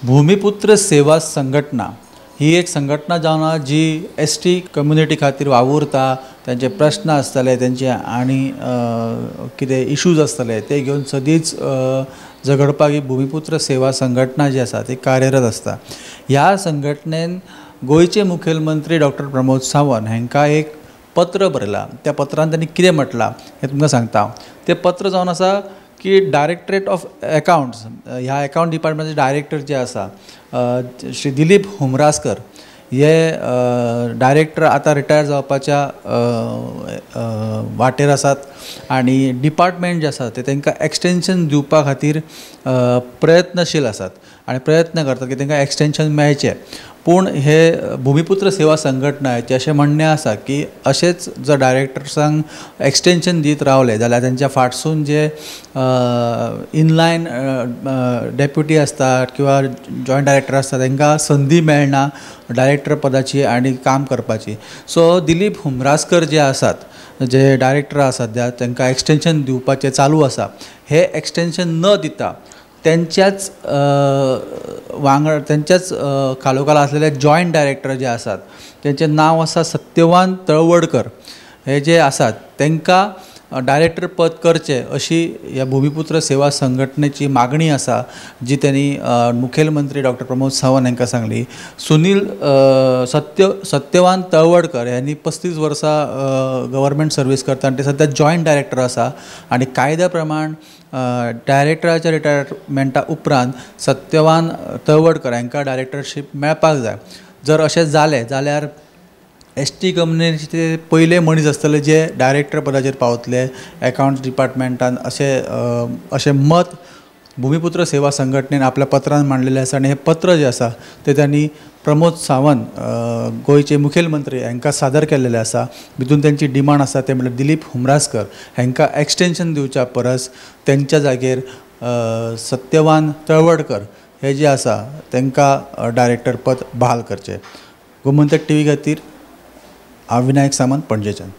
भूमिपुत्र सेवा संघटना ही एक संघटना जावन जी एसटी कम्युनिटी खातीर वावुरता, त्यांचे प्रश्न आसतले, त्यांचे आनी कितें इश्यूज आसतले ते घेवन सदींच झगडपाक ही भूमिपुत्र सेवा संघटना जी आसा ती कार्यरत आसता। ह्या संघटनेन गोंयचे मुखेलमंत्री डॉक्टर प्रमोद सावंत हांकां एक पत्र बरयलां। त्या पत्रांत त्यांनी कितें म्हटलां हें तुमकां सांगता। तें पत्र जावन आसा की डायरेक्टरेट ऑफ अकाउंट्स ह्या अकाउंट डिपार्टमेंटाचे डायरेक्टर जे आसा श्री दिलीप हुमरासकर हे डायरेक्टर आतां रिटायर जावपाच्या वाटेर आसात आनी डिपार्टमेंट जे आसा ते तांकां एक्सटेंशन दिवपा खातीर प्रयत्नशील आसात आनी प्रयत्न करतात की तांकां एक्सटेंशन मेळचें। पूण हे भूमिपुत्र सेवा संघटनाचे अशें म्हणणें आसा की अशेंच जर डायरेक्टर्सांक एक्सटेंशन दीत रावले जाल्यार तांच्या फाटसून जे इनलायन डेप्युटी आसतात किंवा जॉयंट डायरेक्टर आसतात तांकां संदी मेळना डायरेक्टर पदाची आनी काम करपाची। सो दिलीप हुमरासकर जे आसात जे डायरेक्टर आसात तांकां एक्सटेंशन दिवपाचें चालू आसा। हे एक्सटेंशन न दिता त्यांच्याच खालोखाल आसलेले जॉयंट डायरेक्टर जे आसात त्यांचें नांव आसा सत्यवान तळवडकर हे जे आसात तांकां डायरेक्टर पद करचें अशी ह्या भूमिपुत्र सेवा संघटनेची मागणी आसा जी त्यांनी मुखेलमंत्री डॉक्टर प्रमोद सावंत हांकां सांगली। सुनील सत्यवान तळवडकर यांनी 35 वर्सां गव्हर्मेंट सर्वीस करता आनी ते सद्या जॉयंट डायरेक्टर आसा आनी कायद्या प्रमाण डायरेक्टराच्या रिटायरमेंटा उपरांत सत्यवान तळवडकर हांकां डायरेक्टरशीप मेळपाक जाय। जर अशें जालें जाल्यार एसटी कम्युनिटीचे पयले मनीस आसतले जे डायरेक्टर पदाचेर पावतले अकाउंट्स डिपार्टमेंटान अशें मत भूमिपुत्र सेवा संघटनेन आपल्या पत्रांत मांडलेलें आसा। आनी हें पत्र जें आसा तें त्यांनी प्रमोद सावंत गोंयचे मुखेलमंत्री हांकां सादर केल्लेलें आसा। भितून त्यांची डिमांड आसा ते म्हणल्यार दिलीप हुमरासकर हांकां एक्सटेंशन दिवच्या परस त्यांच्या जागेर सत्यवान तळवडकर हे जे आसा तांकां डायरेक्टर पद बहाल करचें। गोमंतक टीव्ही खातीर हांव विनायक सामंत, पणजेच्यान।